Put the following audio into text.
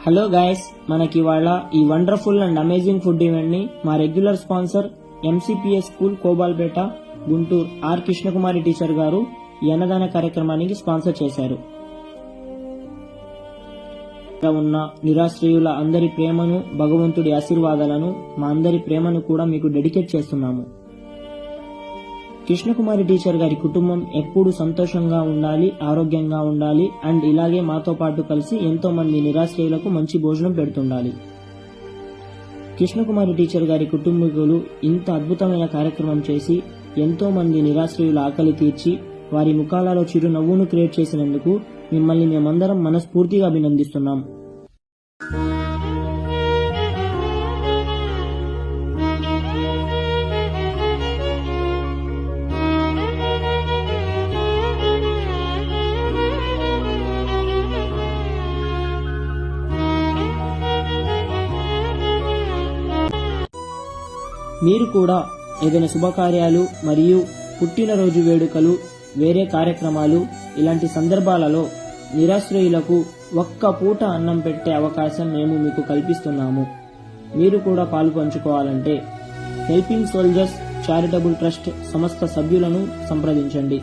Hello guys, మనకి ఇవాళ ఈ wonderful and amazing food event ని మా regular sponsor MCPS school Kobalpeta Guntur R Krishnakumari teacher గారు ఈ అన్నదాన కార్యక్రమానికి స్పాన్సర్ చేశారు. ఉన్న నిరాశ్రయుల అందరి ప్రేమను, భగవంతుడి ఆశీర్వాదాలను, మా అందరి ప్రేమను కూడా మీకు డెడికేట్ చేస్తున్నాము. కృష్ణకుమారి టీచర్ గారి కుటుంబం ఎప్పుడూ సంతోషంగా ఉండాలి, ఆరోగ్యంగా ఉండాలి అండ్ ఇలాగే మాతో పాటు కలిసి ఎంతో మంది నిరాశ్రయులకు మంచి భోజనం పెడుతుండాలి. కృష్ణకుమారి టీచర్ గారి కుటుంబీకులు ఇంత అద్భుతమైన కార్యక్రమం చేసి ఎంతో మంది నిరాశ్రయుల ఆకలి తీర్చి వారి ముఖాలలో చిరునవ్వును క్రియేట్ చేసినందుకు మిమ్మల్ని మేమందరం మనస్ఫూర్తిగా అభినందిస్తున్నాం. మీరు కూడా ఏదైనా శుభకార్యాలు మరియు పుట్టినరోజు వేడుకలు, వేరే కార్యక్రమాలు ఇలాంటి సందర్భాలలో నిరాశ్రయులకు ఒక్క పూట అన్నం పెట్టే అవకాశం మేము మీకు కల్పిస్తున్నాము. మీరు కూడా పాలు పంచుకోవాలంటే హెల్పింగ్ సోల్జర్స్ చారిటబుల్ ట్రస్ట్ సంస్థ సభ్యులను సంప్రదించండి.